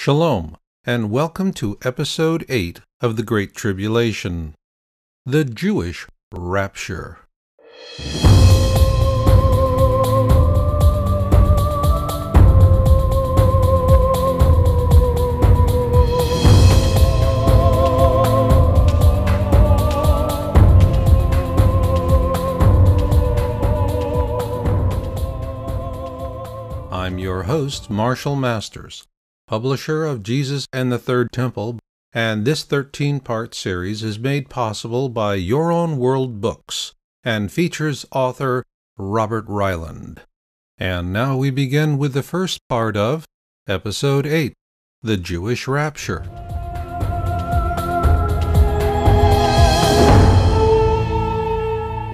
Shalom, and welcome to Episode 8 of the Great Tribulation, the Jewish Rapture. I'm your host, Marshall Masters, publisher of Jesus and the Third Temple, and this 13-part series is made possible by Your Own World Books and features author Robert Ryland. And now we begin with the first part of Episode 8, the Jewish Rapture.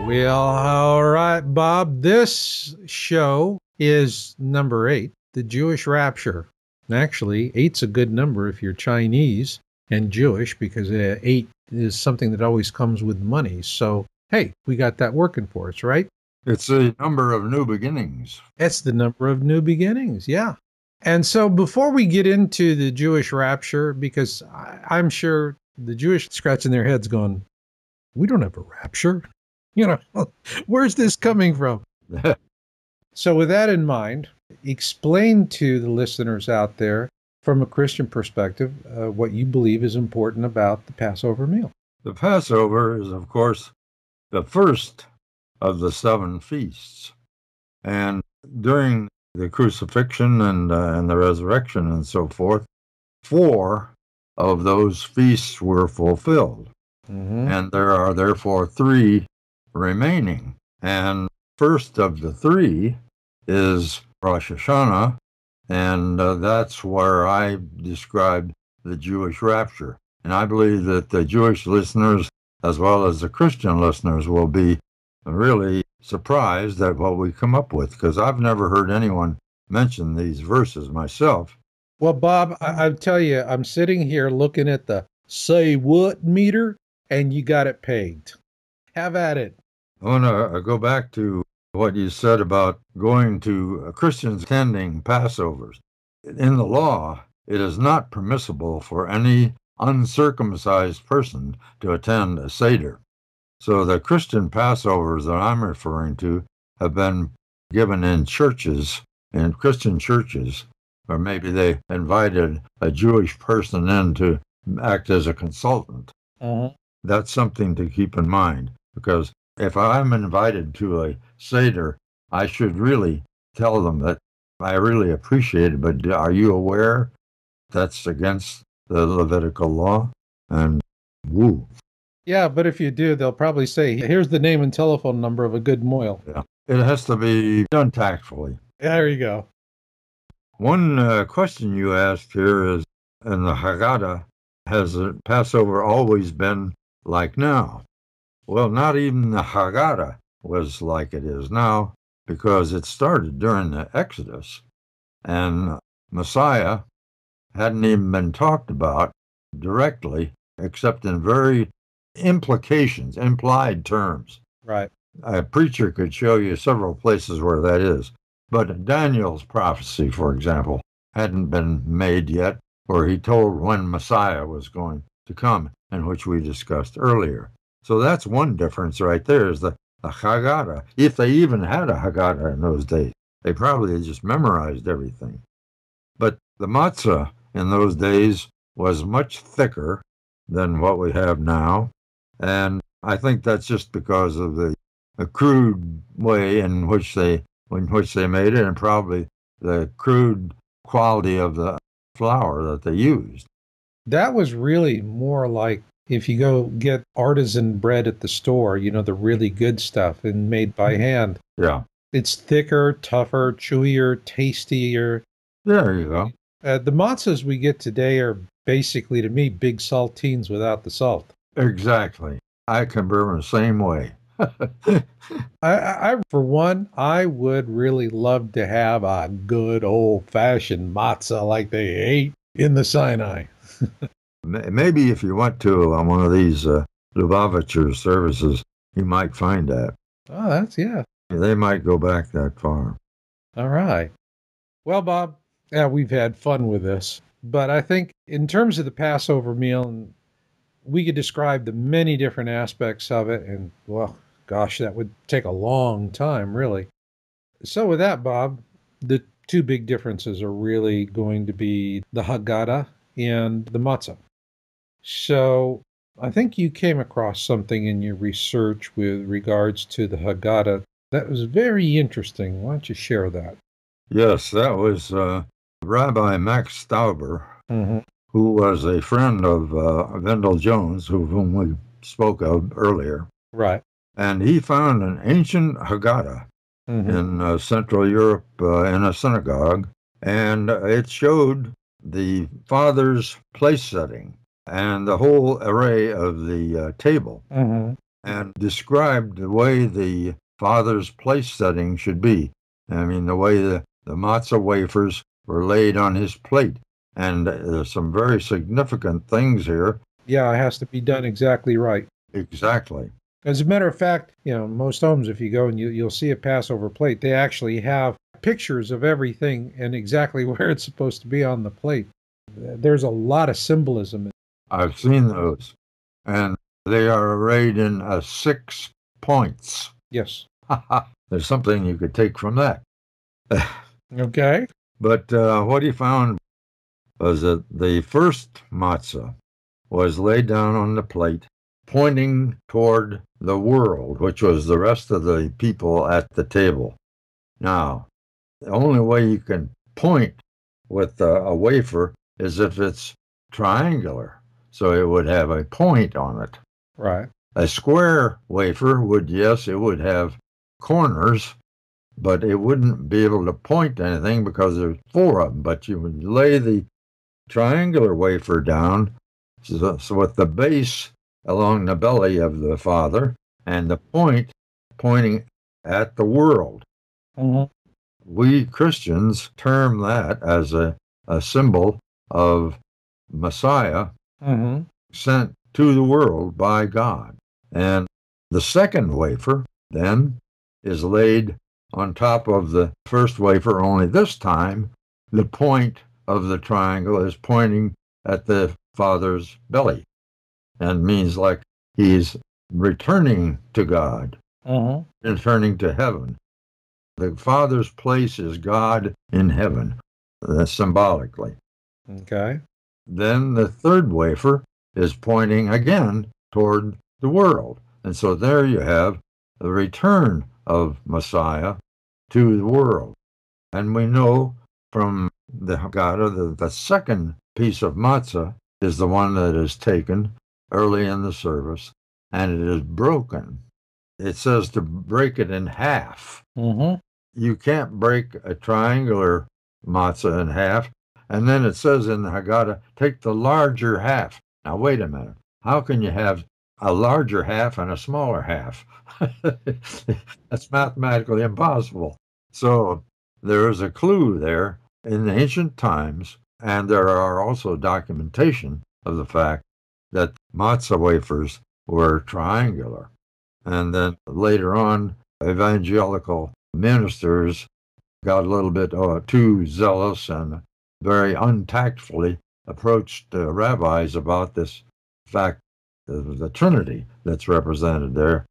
Well, all right, Bob, this show is number 8, the Jewish Rapture. Actually, 8's a good number if you're Chinese and Jewish, because 8 is something that always comes with money. So, hey, we got that working for us, right? It's a number of new beginnings. It's the number of new beginnings, yeah. And so before we get into the Jewish Rapture, because I'm sure the Jewish scratching their heads going, we don't have a rapture. Where's this coming from? So with that in mind, explain to the listeners out there, from a Christian perspective, what you believe is important about the Passover meal. The Passover is, of course, the first of the 7 feasts. And during the crucifixion and the resurrection and so forth, 4 of those feasts were fulfilled. Mm-hmm. And there are therefore 3 remaining. And first of the 3 is Rosh Hashanah, and that's where I described the Jewish rapture. And I believe that the Jewish listeners, as well as the Christian listeners, will be really surprised at what we come up with, because I've never heard anyone mention these verses myself. Well, Bob, I'll tell you, I'm sitting here looking at the say what meter, and you got it pegged. Have at it. I want to go back to what you said about going to Christians attending Passovers. In the law, it is not permissible for any uncircumcised person to attend a Seder. So the Christian Passovers that I'm referring to have been given in churches, in Christian churches, or maybe they invited a Jewish person in to act as a consultant. Uh-huh. That's something to keep in mind, because if I'm invited to a Seder, I should really tell them that I really appreciate it, but are you aware that's against the Levitical law? And woo. Yeah, but if you do, they'll probably say, here's the name and telephone number of a good moil. Yeah, it has to be done tactfully. There you go. One question you asked here is, in the Haggadah, has the Passover always been like now? Well, not even the Haggadah was like it is now, because it started during the Exodus, and Messiah hadn't even been talked about directly, except in very implied terms. Right. A preacher could show you several places where that is. But Daniel's prophecy, for example, hadn't been made yet, where he told when Messiah was going to come, and which we discussed earlier. So that's one difference right there, is the Haggadah. If they even had a Haggadah in those days, they probably just memorized everything. But the matzah in those days was much thicker than what we have now, and I think that's just because of the crude way in which they made it, and probably the crude quality of the flour that they used. That was really more like if you go get artisan bread at the store, the really good stuff and made by hand. Yeah. It's thicker, tougher, chewier, tastier. There you go. The matzahs we get today are basically, to me, big saltines without the salt. Exactly. I can burn the same way. I, for one, I would really love to have a good old-fashioned matzah like they ate in the Sinai. Maybe if you went to one of these Lubavitcher services, you might find that. Oh, yeah. They might go back that far. All right. Well, Bob, we've had fun with this. But I think in terms of the Passover meal, and we could describe the many different aspects of it, and well, gosh, that would take a long time, really. So with that, Bob, the two big differences are really going to be the Haggadah and the matzah. So I think you came across something in your research with regards to the Haggadah that was very interesting. Why don't you share that? Yes, that was Rabbi Max Stauber, Hmm. who was a friend of Vendel Jones, whom we spoke of earlier. Right. And he found an ancient Haggadah Hmm. in Central Europe in a synagogue, and it showed the Father's place setting and the whole array of the table, Hmm. and described the way the Father's place setting should be. I mean, the way the matzah wafers were laid on his plate. And there's some very significant things here. Yeah, it has to be done exactly right. Exactly. As a matter of fact, most homes, if you go and you'll see a Passover plate, they actually have pictures of everything and exactly where it's supposed to be on the plate. There's a lot of symbolism. I've seen those. And they are arrayed in 6 points. Yes. There's something you could take from that. Okay. But what he found was that the first matzah was laid down on the plate, pointing toward the world, which was the rest of the people at the table. Now, the only way you can point with a wafer is if it's triangular, so it would have a point on it. Right. A square wafer would, yes, it would have corners, but it wouldn't be able to point to anything because there's 4 of them. But you would lay the triangular wafer down, so with the base along the belly of the Father and the point pointing at the world. Hmm. We Christians term that as a symbol of Messiah Hmm. sent to the world by God. And the second wafer then is laid on top of the first wafer, only this time the point of the triangle is pointing at the Father's belly and means like he's returning to God, Hmm. returning to heaven. The Father's place is God in heaven, symbolically. Okay. Then the third wafer is pointing again toward the world. And so there you have the return of Messiah to the world. And we know from the Haggadah that the second piece of matzah is the one that is taken early in the service, and it is broken. It says to break it in half. Hmm. You can't break a triangular matzah in half. And then it says in the Haggadah, take the larger half. Now, wait a minute. How can you have a larger half and a smaller half? That's mathematically impossible. So there is a clue there in ancient times, and there are also documentation of the fact that matzah wafers were triangular. And then later on, evangelical ministers got a little bit too zealous and very untactfully approached rabbis about this fact of the Trinity that's represented there.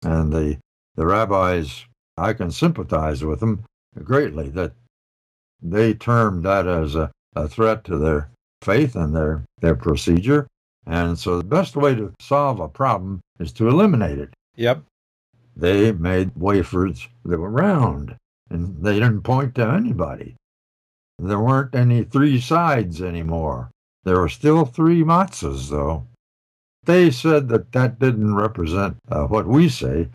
And the rabbis, I can sympathize with them greatly, that they termed that as a threat to their faith and their procedure. And so the best way to solve a problem is to eliminate it. Yep. They made wafers that were round, and they didn't point to anybody. There weren't any 3 sides anymore. There were still 3 matzahs, though. They said that didn't represent what we say.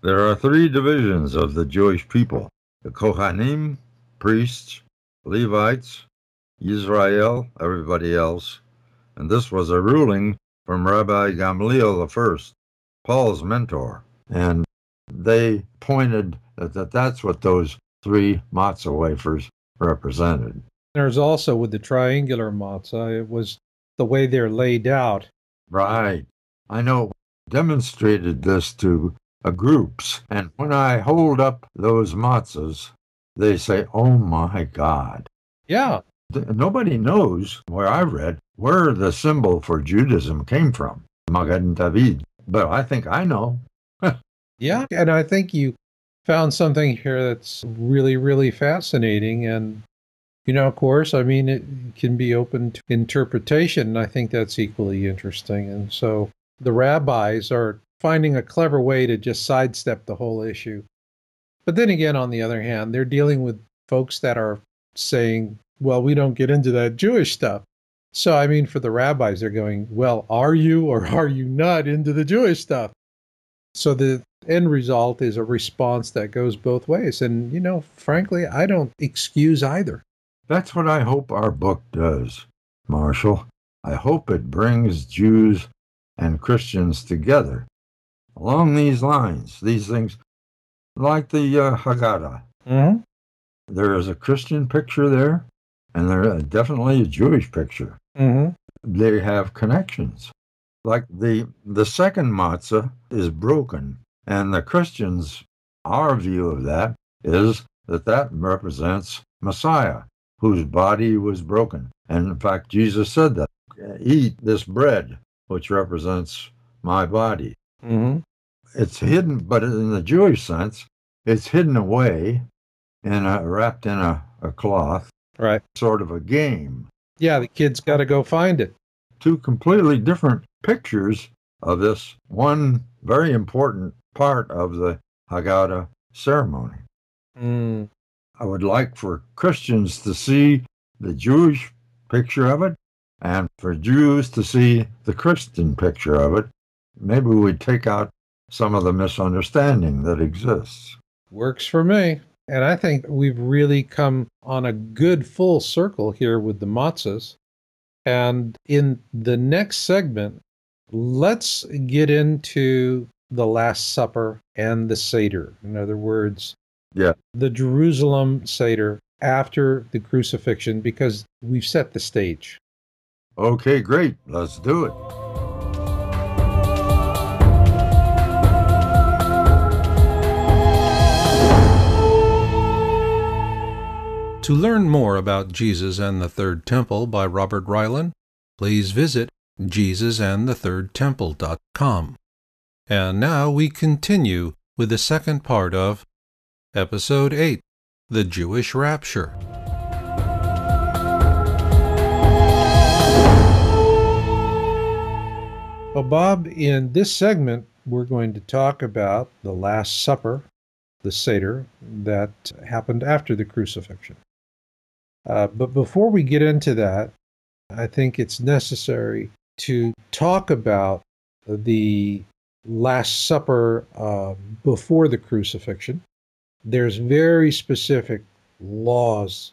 There are 3 divisions of the Jewish people: the Kohanim, priests; Levites; Israel, everybody else. And this was a ruling from Rabbi Gamliel I, Paul's mentor. And they pointed that's what those 3 matzah wafers represented. There's also with the triangular matzah, it was the way they're laid out. Right. I know. Demonstrated this to groups, and when I hold up those matzahs, they say, "Oh my God." Yeah. Nobody knows, where I read, where the symbol for Judaism came from, Magen David. But I think I know. Yeah, and I think you found something here that's really, really fascinating. And, of course, I mean, it can be open to interpretation. And I think that's equally interesting. And so the rabbis are finding a clever way to just sidestep the whole issue. But then again, on the other hand, they're dealing with folks that are saying, well, we don't get into that Jewish stuff. So, I mean, for the rabbis, they're going, well, are you or are you not into the Jewish stuff? So the end result is a response that goes both ways. And, frankly, I don't excuse either. That's what I hope our book does, Marshall. I hope it brings Jews and Christians together along these lines, these things, like the Haggadah. Mm-hmm. There is a Christian picture there, and there is definitely a Jewish picture. Mm-hmm. They have connections. Like the second matzah is broken, and the Christians, our view of that is that represents Messiah, whose body was broken. And in fact, Jesus said that, eat this bread, which represents my body. Mm-hmm. It's hidden, but in the Jewish sense, it's hidden away wrapped in a cloth, Right. sort of a game. Yeah, the kid's got to go find it. Two completely different pictures of this one very important part of the Haggadah ceremony. Mm. I would like for Christians to see the Jewish picture of it, and for Jews to see the Christian picture of it. Maybe we'd take out some of the misunderstanding that exists. Works for me. And I think we've really come on a good full circle here with the matzahs. And in the next segment, let's get into the Last Supper and the Seder. In other words, the Jerusalem Seder after the crucifixion, because we've set the stage. Okay, great. Let's do it. To learn more about Jesus and the Third Temple by Robert Ryland, please visit JesusandTheThirdTemple.com. And now we continue with the second part of Episode 8, The Jewish Rapture. Well, Bob, in this segment, we're going to talk about the Last Supper, the Seder, that happened after the crucifixion. But before we get into that, I think it's necessary to talk about the Last Supper before the crucifixion. There's very specific laws,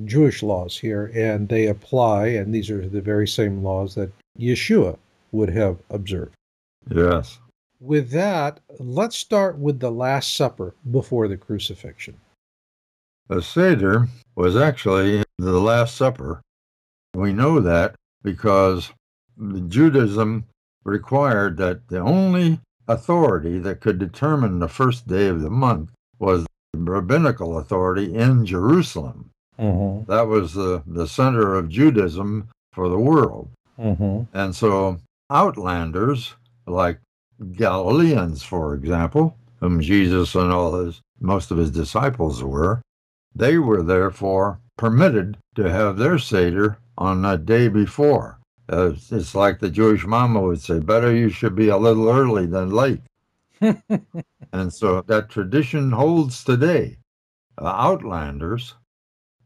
Jewish laws here, and they apply, and these are the very same laws that Yeshua would have observed. Yes. With that, let's start with the Last Supper before the crucifixion. The Seder was actually the Last Supper. We know that because Judaism required that the only authority that could determine the first day of the month was the rabbinical authority in Jerusalem. Mm-hmm. That was the center of Judaism for the world. Mm-hmm. And so outlanders, like Galileans, for example, whom Jesus and most of his disciples were, they were therefore permitted to have their Seder on that day before. It's like the Jewish mama would say, better you should be a little early than late. And so that tradition holds today. Outlanders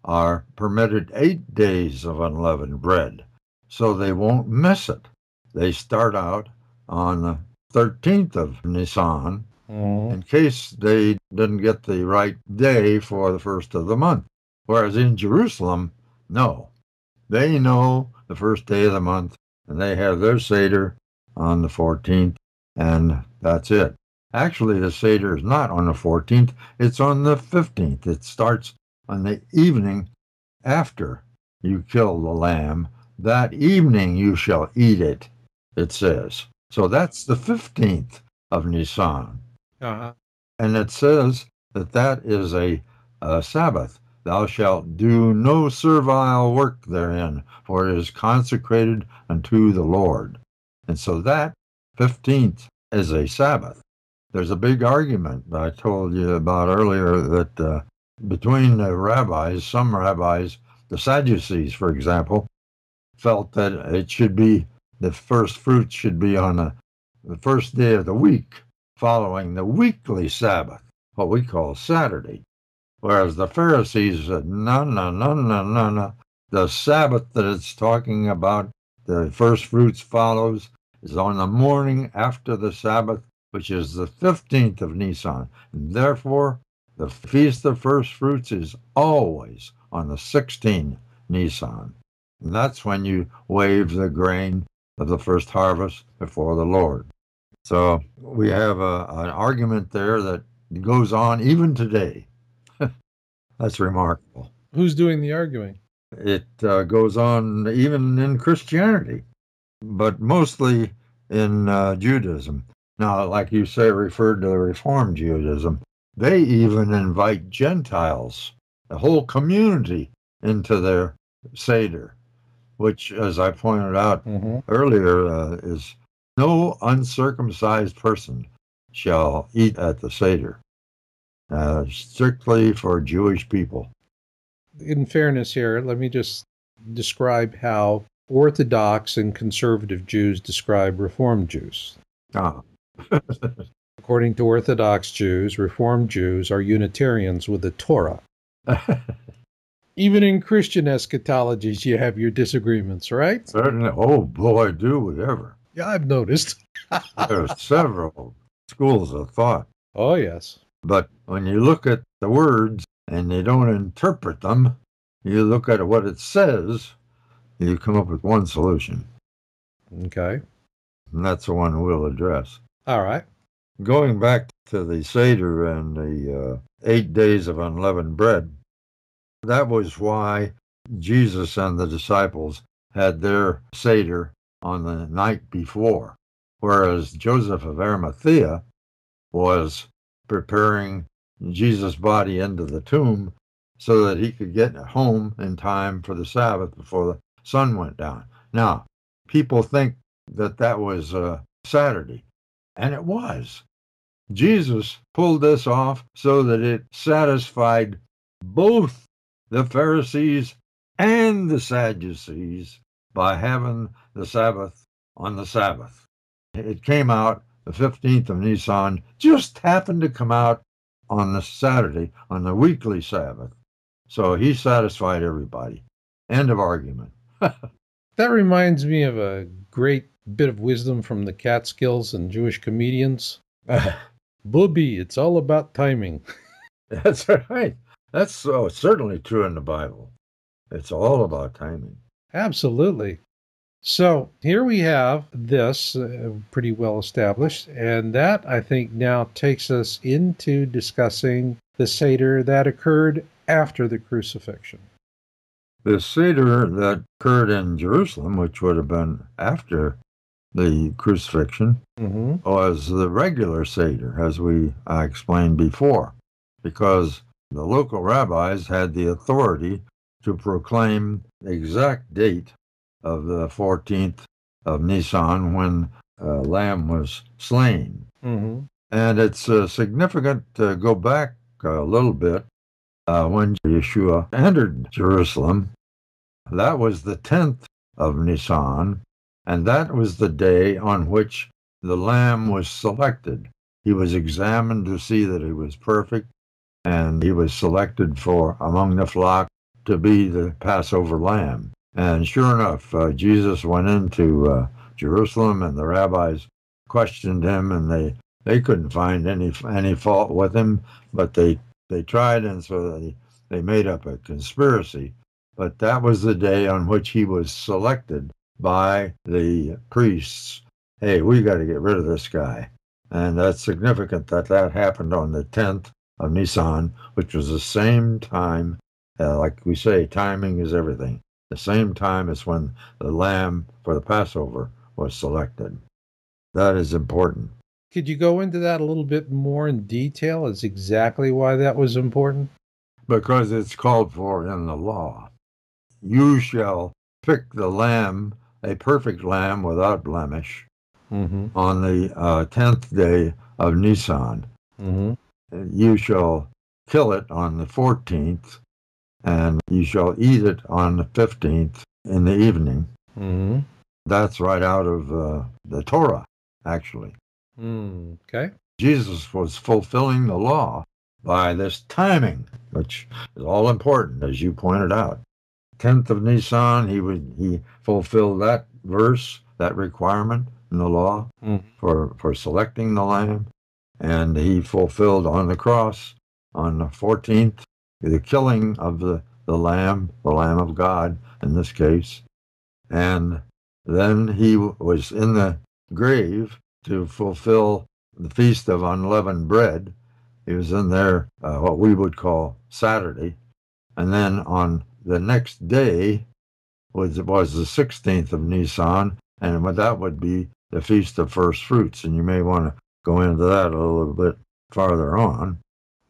are permitted 8 days of unleavened bread, so they won't miss it. They start out on the 13th of Nisan, in case they didn't get the right day for the first of the month. Whereas in Jerusalem, no. They know the first day of the month, and they have their Seder on the 14th, and that's it. Actually, the Seder is not on the 14th, it's on the 15th. It starts on the evening after you kill the lamb. That evening you shall eat it, it says. So that's the 15th of Nisan. Uh-huh. And it says that is a Sabbath. Thou shalt do no servile work therein, for it is consecrated unto the Lord. And so that 15th is a Sabbath. There's a big argument that I told you about earlier that between the rabbis, some rabbis, the Sadducees, for example, felt that it should be the first fruits should be on the first day of the week following the weekly Sabbath, what we call Saturday. Whereas the Pharisees said, no, no, no, no, no, no. The Sabbath that it's talking about, the first fruits follows, is on the morning after the Sabbath, which is the 15th of Nisan. And therefore, the Feast of First Fruits is always on the 16th Nisan. And that's when you wave the grain of the first harvest before the Lord. So we have an argument there that goes on even today. That's remarkable. Who's doing the arguing? It goes on even in Christianity, but mostly in Judaism. Now, like you say, referred to Reformed Judaism, they even invite Gentiles, the whole community, into their Seder, which, as I pointed out earlier, is no uncircumcised person shall eat at the Seder, strictly for Jewish people. In fairness here, let me just describe how Orthodox and conservative Jews describe Reformed Jews. According to Orthodox Jews, Reformed Jews are Unitarians with the Torah. Even in Christian eschatologies, you have your disagreements, right? Certainly. Oh, boy, do we ever. Yeah, I've noticed. There are several schools of thought. Oh, yes. But when you look at the words and they don't interpret them, you look at what it says, you come up with one solution. Okay. And that's the one we'll address. All right. Going back to the Seder and the 8 days of unleavened bread, that was why Jesus and the disciples had their Seder on the night before, whereas Joseph of Arimathea was preparing Jesus' body into the tomb so that he could get home in time for the Sabbath before the sun went down. Now, people think that that was Saturday, and it was. Jesus pulled this off so that it satisfied both the Pharisees and the Sadducees by having the Sabbath on the Sabbath. It came out the 15th of Nisan, just happened to come out on the Saturday, on the weekly Sabbath. So he satisfied everybody. End of argument. That reminds me of a great bit of wisdom from the Catskills and Jewish comedians. Booby, it's all about timing. That's right. That's certainly true in the Bible. It's all about timing. Absolutely. So here we have this pretty well established, and that, I think, now takes us into discussing the Seder that occurred after the crucifixion. The Seder that occurred in Jerusalem, which would have been after the crucifixion, was the regular Seder, as I explained before, because the local rabbis had the authority to proclaim the exact date of the 14th of Nisan when a lamb was slain. And it's significant to go back a little bit when Yeshua entered Jerusalem. That was the 10th of Nisan, and that was the day on which the lamb was selected. He was examined to see that he was perfect, and he was selected for among the flock to be the Passover lamb. And sure enough, Jesus went into Jerusalem, and the rabbis questioned him, and they couldn't find any fault with him, but they tried, and so they made up a conspiracy. But that was the day on which he was selected by the priests. Hey, we got to get rid of this guy. And that's significant that happened on the 10th of Nisan, which was the same time, like we say, timing is everything. The same time as when the lamb for the Passover was selected. That is important. Could you go into that a little bit more in detail as exactly why that was important? because it's called for in the law. You shall pick the lamb, a perfect lamb without blemish, Mm-hmm. on the 10th day of Nisan. Mm-hmm. You shall kill it on the 14th, and you shall eat it on the 15th in the evening. Mm-hmm. That's right out of the Torah, actually. Okay. Jesus was fulfilling the law by this timing, which is all important, as you pointed out. 10th of Nisan, he fulfilled that verse, that requirement in the law for selecting the lamb, and he fulfilled on the cross on the 14th the killing of the lamb of God in this case, and then he was in the grave to fulfill the Feast of Unleavened Bread. He was in there, what we would call Saturday. And then on the next day was the 16th of Nisan, and that would be the Feast of First Fruits. And you may want to go into that a little bit farther on.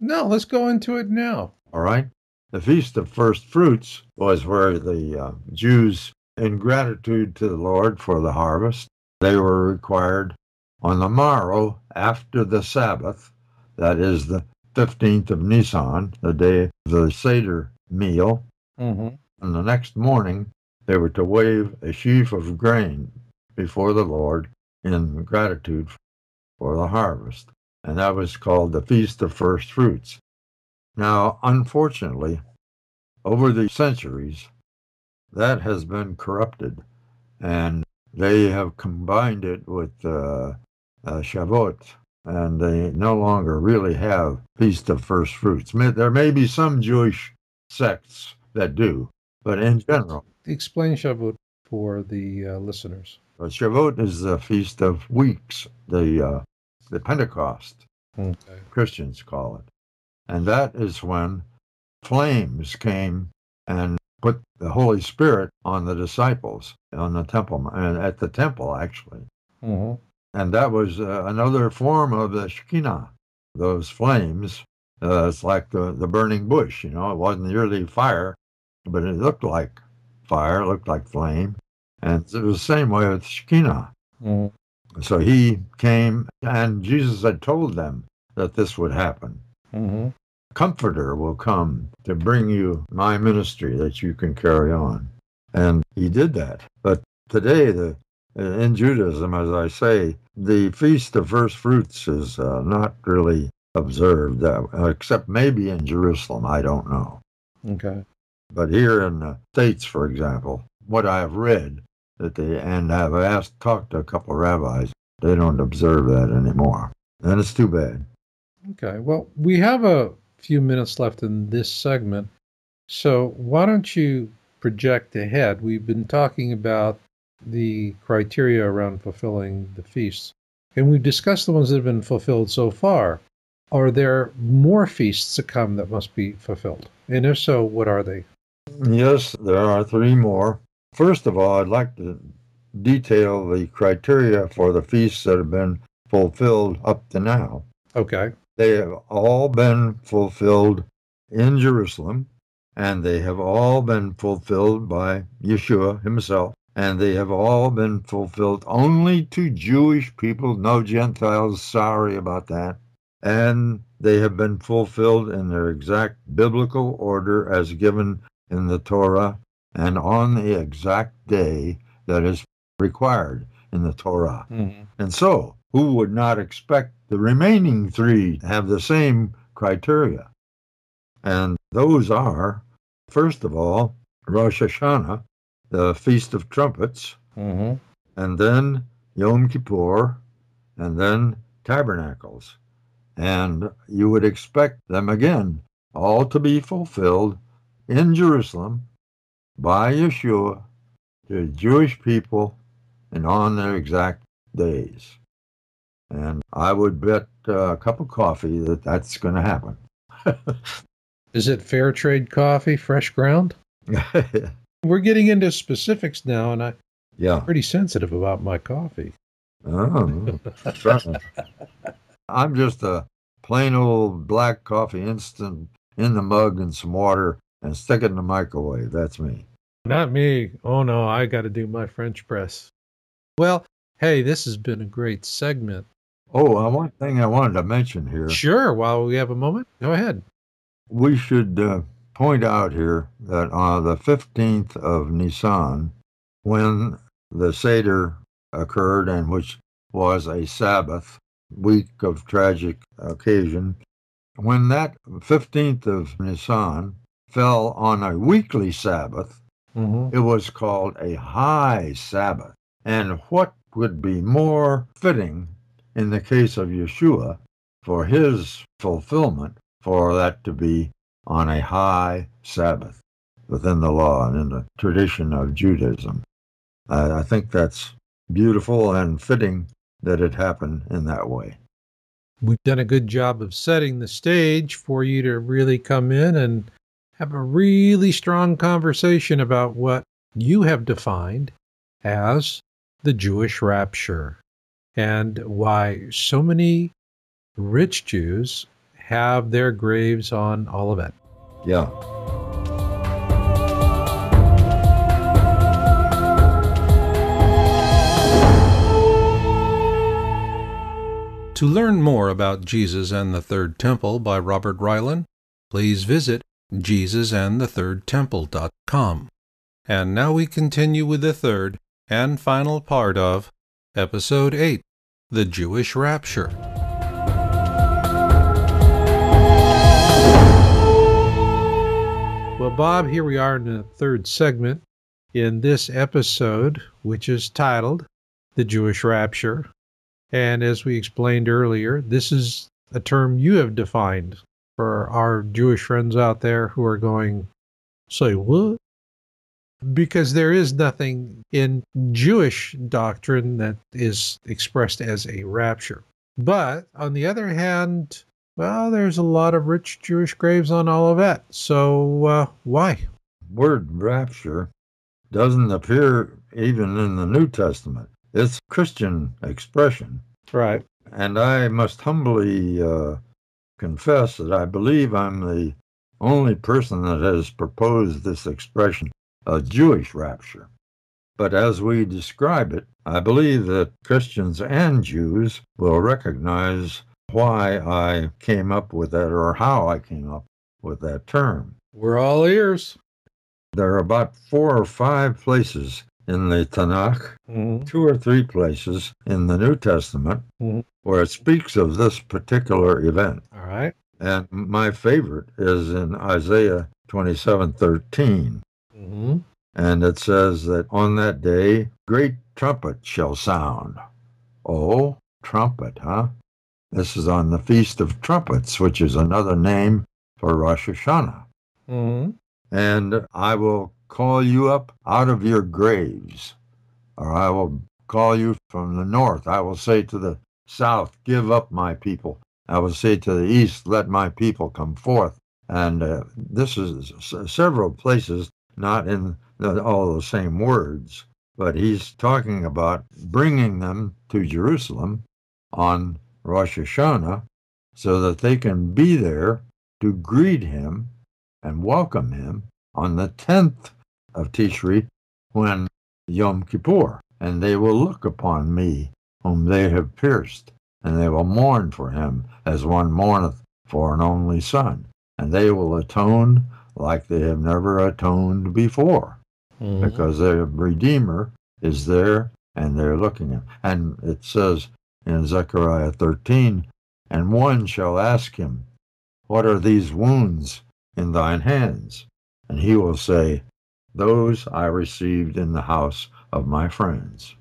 No, let's go into it now. All right. The Feast of First Fruits was where the Jews, in gratitude to the Lord for the harvest, they were required on the morrow after the Sabbath, that is the 15th of Nisan, the day of the Seder meal, Mm-hmm. and the next morning they were to wave a sheaf of grain before the Lord in gratitude for the harvest. And that was called the Feast of First Fruits. Now, unfortunately, over the centuries, that has been corrupted, and they have combined it with Shavuot, and they no longer really have Feast of First Fruits. There may be some Jewish sects that do, but in general, Explain Shavuot for the listeners. Shavuot is the Feast of Weeks, the Pentecost, Okay. Christians call it, and that is when flames came and put the Holy Spirit on the disciples on the temple, and at the temple actually. Mm-hmm. And that was another form of the Shekinah. Those flames, it's like the burning bush, it wasn't really fire, but it looked like fire, looked like flame. And it was the same way with Shekinah. Mm-hmm. So he came, and Jesus had told them that this would happen. Mm-hmm. Comforter will come to bring you my ministry that you can carry on. And he did that. But today, in Judaism, as I say, the Feast of First Fruits is not really observed, except maybe in Jerusalem. I don't know. Okay. But here in the States, for example, what I have read, and have talked to a couple of rabbis, they don't observe that anymore. And it's too bad. Okay. Well, we have a few minutes left in this segment. So why don't you project ahead? We've been talking about the criteria around fulfilling the feasts, and we've discussed the ones that have been fulfilled so far. Are there more feasts to come that must be fulfilled? And if so, what are they? Yes, there are 3 more. First of all, I'd like to detail the criteria for the feasts that have been fulfilled up to now. Okay. They have all been fulfilled in Jerusalem, and they have all been fulfilled by Yeshua himself, and they have all been fulfilled only to Jewish people, no Gentiles, sorry about that. And they have been fulfilled in their exact biblical order as given in the Torah and on the exact day that is required in the Torah. Mm-hmm. And so, who would not expect the remaining 3 to have the same criteria? And those are, first of all, Rosh Hashanah, the Feast of Trumpets, Mm-hmm. and then Yom Kippur, and then Tabernacles. And you would expect them again all to be fulfilled in Jerusalem by Yeshua to Jewish people and on their exact days. And I would bet a cup of coffee that that's going to happen. Is it fair trade coffee, fresh ground? We're getting into specifics now, and I'm Yeah. pretty sensitive about my coffee. Oh, I'm just a plain old black coffee, instant in the mug and some water and stick it in the microwave. That's me. Not me. Oh no, I got to do my French press. Well, hey, this has been a great segment. Oh, one thing I wanted to mention here. Sure, while we have a moment, go ahead. We should point out here that on the 15th of Nisan, when the Seder occurred, and which was a Sabbath, week of tragic occasion, when that 15th of Nisan fell on a weekly Sabbath, it was called a high Sabbath. And what would be more fitting in the case of Yeshua for his fulfillment for that to be on a high Sabbath within the law and in the tradition of Judaism? I think that's beautiful and fitting that it happened in that way. We've done a good job of setting the stage for you to really come in and have a really strong conversation about what you have defined as the Jewish rapture and why so many rich Jews have their graves on Olivet. Yeah. To learn more about Jesus and the Third Temple by Robert Ryland, please visit JesusandTheThirdTemple.com. And now we continue with the third and final part of Episode 8, The Jewish Rapture. Well, Bob, here we are in the third segment in this episode, which is titled The Jewish Rapture. And as we explained earlier, this is a term you have defined for our Jewish friends out there who are going, say what? Because there is nothing in Jewish doctrine that is expressed as a rapture. But on the other hand, well, there's a lot of rich Jewish graves on Olivet. So why? Word rapture doesn't appear even in the New Testament. It's a Christian expression. Right. And I must humbly confess that I believe I'm the only person that has proposed this expression, a Jewish rapture. But as we describe it, I believe that Christians and Jews will recognize why I came up with that or how I came up with that term. We're all ears. There are about 4 or 5 places in the Tanakh, 2 or 3 places in the New Testament where it speaks of this particular event. All right. And my favorite is in Isaiah 27:13. And it says that on that day, great trumpet shall sound. Oh, trumpet, huh? This is on the Feast of Trumpets, which is another name for Rosh Hashanah. And I will call you up out of your graves, or I will call you from the north. I will say to the south, give up my people. I will say to the east, let my people come forth. And this is several places, not in all the same words, but he's talking about bringing them to Jerusalem on Rosh Hashanah so that they can be there to greet him and welcome him on the 10th of Tishri, when Yom Kippur, and they will look upon me whom they have pierced, and they will mourn for him as one mourneth for an only son, and they will atone like they have never atoned before, because their Redeemer is there, and they're looking at him. And it says in Zechariah 13, and one shall ask him, what are these wounds in thine hands? And he will say, those I received in the house of my friends.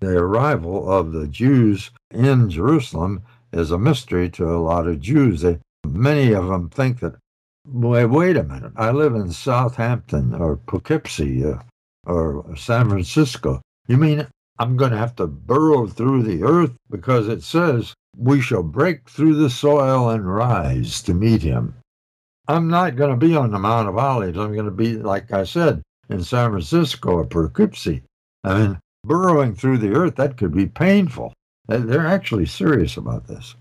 The arrival of the Jews in Jerusalem is a mystery to a lot of Jews. Many of them think that, wait a minute, I live in Southampton or Poughkeepsie or San Francisco. You mean I'm going to have to burrow through the earth? Because it says, we shall break through the soil and rise to meet him. I'm not going to be on the Mount of Olives. I'm going to be, like I said, in San Francisco or Poughkeepsie. I mean, burrowing through the earth, that could be painful. They're actually serious about this.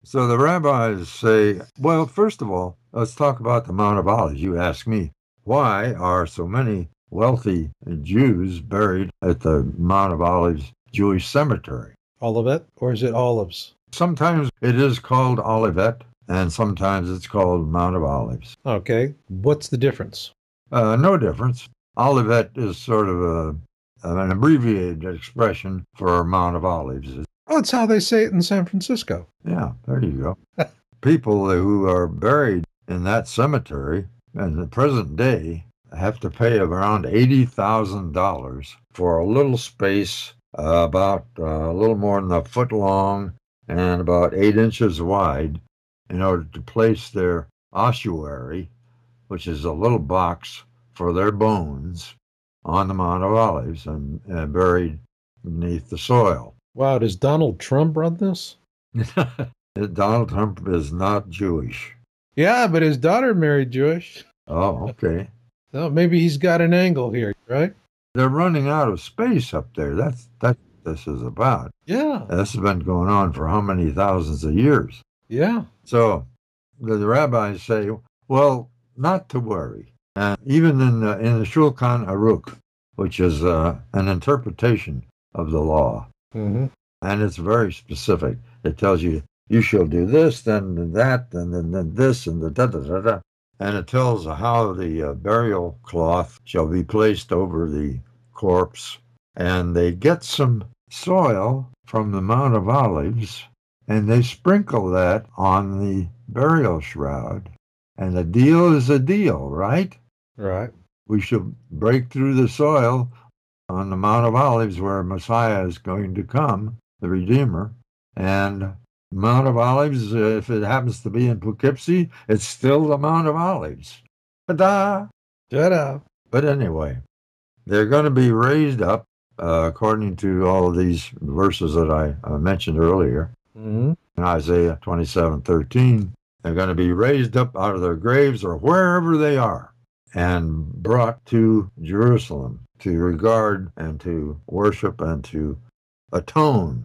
So the rabbis say, well, first of all, let's talk about the Mount of Olives. You ask me, why are so many wealthy Jews buried at the Mount of Olives Jewish cemetery? Olivet, or is it olives? Sometimes it is called Olivet, and sometimes it's called Mount of Olives. Okay. What's the difference? No difference. Olivet is sort of an abbreviated expression for Mount of Olives. Oh, it's how they say it in San Francisco. Yeah, there you go. People who are buried in that cemetery in the present day have to pay around $80,000 for a little space about a little more than a foot long and about 8 inches wide in order to place their ossuary, which is a little box for their bones, on the Mount of Olives and buried beneath the soil. Wow, does Donald Trump run this? Donald Trump is not Jewish. Yeah, but his daughter married Jewish. Oh, okay. Oh, maybe he's got an angle here, right? They're running out of space up there. That's what this is about. Yeah, This has been going on for how many thousands of years? yeah. So the rabbis say, well, not to worry. And even in the Shulchan Aruch, which is an interpretation of the law, Mm-hmm. and it's very specific. It tells you you shall do this, then that, and then this, and the da da da da. And it tells how the burial cloth shall be placed over the corpse. And they get some soil from the Mount of Olives, and they sprinkle that on the burial shroud. And a deal is a deal, right? Right. We shall break through the soil on the Mount of Olives where Messiah is going to come, the Redeemer. And Mount of Olives, if it happens to be in Poughkeepsie, it's still the Mount of Olives. Ta-da! Ta-da. But anyway, they're going to be raised up, according to all of these verses that I mentioned earlier. Mm-hmm. In Isaiah 27:13, they're going to be raised up out of their graves or wherever they are and brought to Jerusalem to regard and to worship and to atone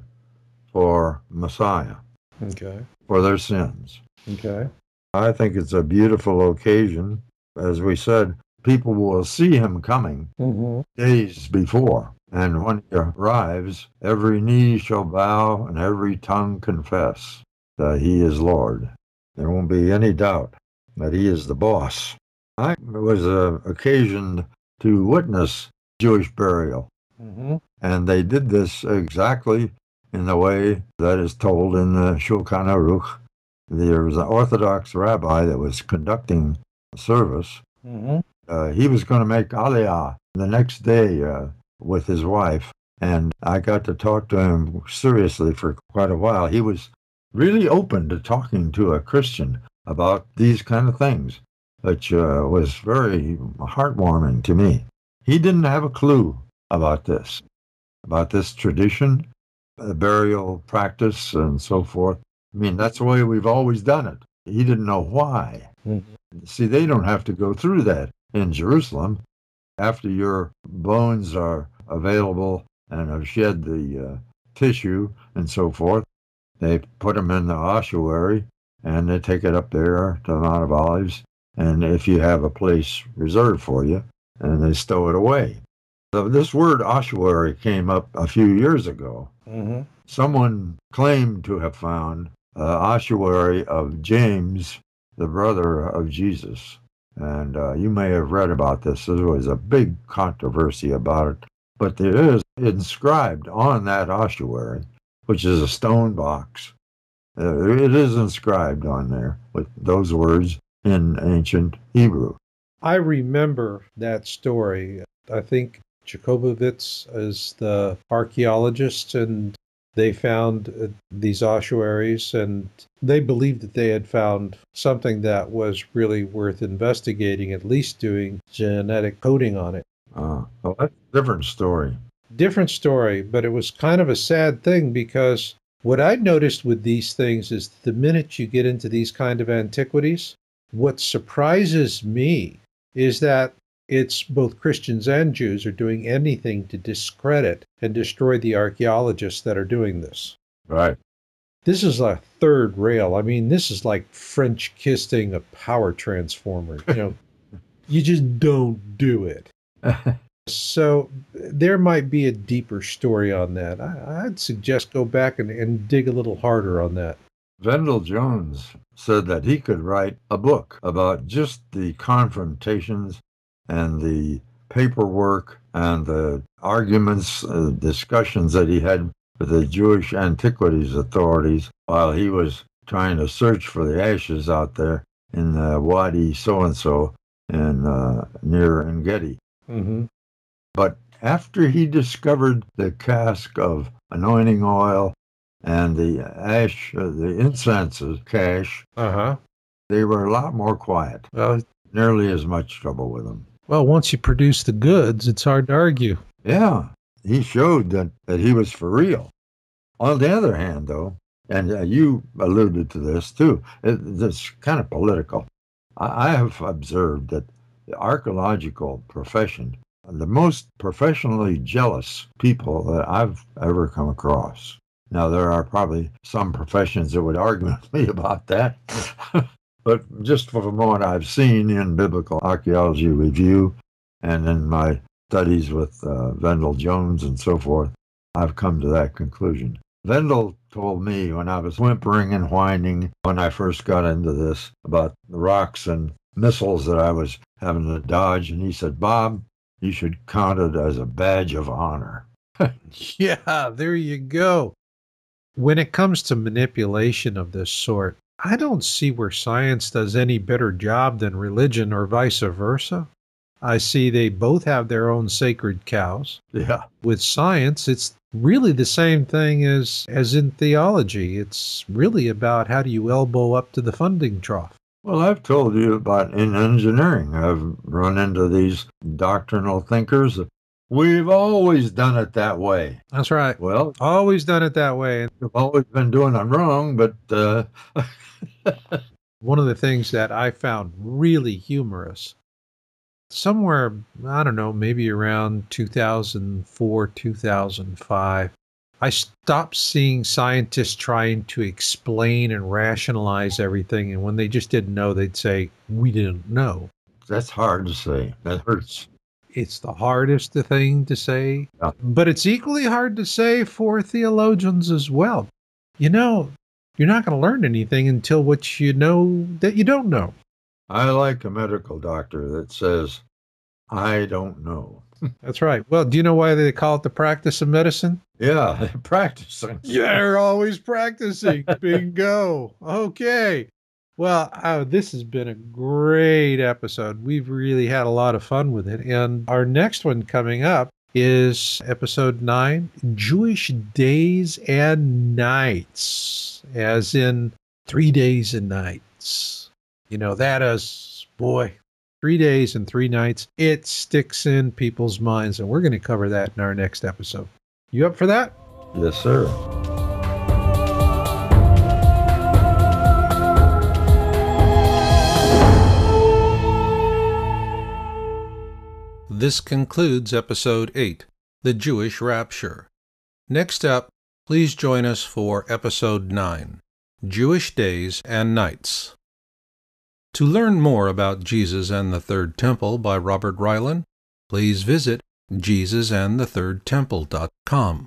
for Messiah, Okay. for their sins. Okay. I think it's a beautiful occasion. As we said, people will see him coming Mm-hmm. days before. And when he arrives, every knee shall bow and every tongue confess that he is Lord. There won't be any doubt that he is the boss. I was occasioned to witness Jewish burial, Mm-hmm. and they did this exactly in the way that is told in the Shulchan Aruch. There was an Orthodox rabbi that was conducting the service. Mm-hmm. He was going to make Aliyah the next day with his wife, and I got to talk to him seriously for quite a while. He was really open to talking to a Christian about these kind of things, which was very heartwarming to me. He didn't have a clue about this tradition, burial practice, and so forth. I mean, that's the way we've always done it. He didn't know why. Mm-hmm. See, they don't have to go through that in Jerusalem. After your bones are available and have shed the tissue and so forth, they put them in the ossuary and they take it up there to the Mount of Olives. And if you have a place reserved for you, and they stow it away. So this word ossuary came up a few years ago. Mm-hmm. Someone claimed to have found an ossuary of James, the brother of Jesus. And you may have read about this. There was a big controversy about it. But there is inscribed on that ossuary, which is a stone box. It is inscribed on there with those words in ancient Hebrew. I remember that story. I think Jacobovitz is the archaeologist, and they found these ossuaries, and they believed that they had found something that was really worth investigating, at least doing genetic coding on it. Well, that's a different story. Different story, but it was kind of a sad thing because what I noticed with these things is the minute you get into these kind of antiquities, what surprises me is that it's both Christians and Jews are doing anything to discredit and destroy the archaeologists that are doing this. Right. This is a third rail. I mean, this is like French kissing a power transformer. You just don't do it. So there might be a deeper story on that. I'd suggest go back and dig a little harder on that. Vendel Jones said that he could write a book about just the confrontations and the paperwork and the arguments, discussions that he had with the Jewish antiquities authorities while he was trying to search for the ashes out there in Wadi so-and-so and near Engedi. Mm-hmm. But after he discovered the cask of anointing oil and the ash, the incense cache, they were a lot more quiet. Well, nearly as much trouble with them. Well, once you produce the goods, it's hard to argue. Yeah, he showed that he was for real. On the other hand, though, and you alluded to this too, it's kind of political. I have observed that the archaeological profession, the most professionally jealous people that I've ever come across. Now, there are probably some professions that would argue with me about that. But just from what I've seen in Biblical Archaeology Review and in my studies with Vendel Jones and so forth, I've come to that conclusion. Vendel told me when I was whimpering and whining when I first got into this about the rocks and missiles that I was having to dodge, and he said, Bob, you should count it as a badge of honor. Yeah, there you go. When it comes to manipulation of this sort, I don't see where science does any better job than religion or vice versa. I see they both have their own sacred cows. Yeah. With science, it's really the same thing as in theology. It's really about how do you elbow up to the funding trough. Well, I've told you about in engineering. I've run into these doctrinal thinkers. We've always done it that way. That's right. Well, always done it that way. We've always been doing it wrong, but one of the things that I found really humorous, somewhere, I don't know, maybe around 2004, 2005, I stopped seeing scientists trying to explain and rationalize everything. And when they just didn't know, they'd say, we didn't know. That's hard to say. That hurts. It's the hardest thing to say, but it's equally hard to say for theologians as well. You're not going to learn anything until what you know that you don't know. I like a medical doctor that says, I don't know. That's right. Well, do you know why they call it the practice of medicine? Yeah, they're practicing. They're always practicing. Bingo. Okay. Well, this has been a great episode. We've really had a lot of fun with it. And our next one coming up is episode 9, Jewish Days and Nights, as in 3 days and nights. That is, boy, 3 days and 3 nights. It sticks in people's minds, and we're going to cover that in our next episode. You up for that? Yes, sir. This concludes Episode 8, The Jewish Rapture. Next up, please join us for Episode 9, Jewish Days and Nights. To learn more about Jesus and the Third Temple by Robert Ryland, please visit JesusandTheThirdTemple.com.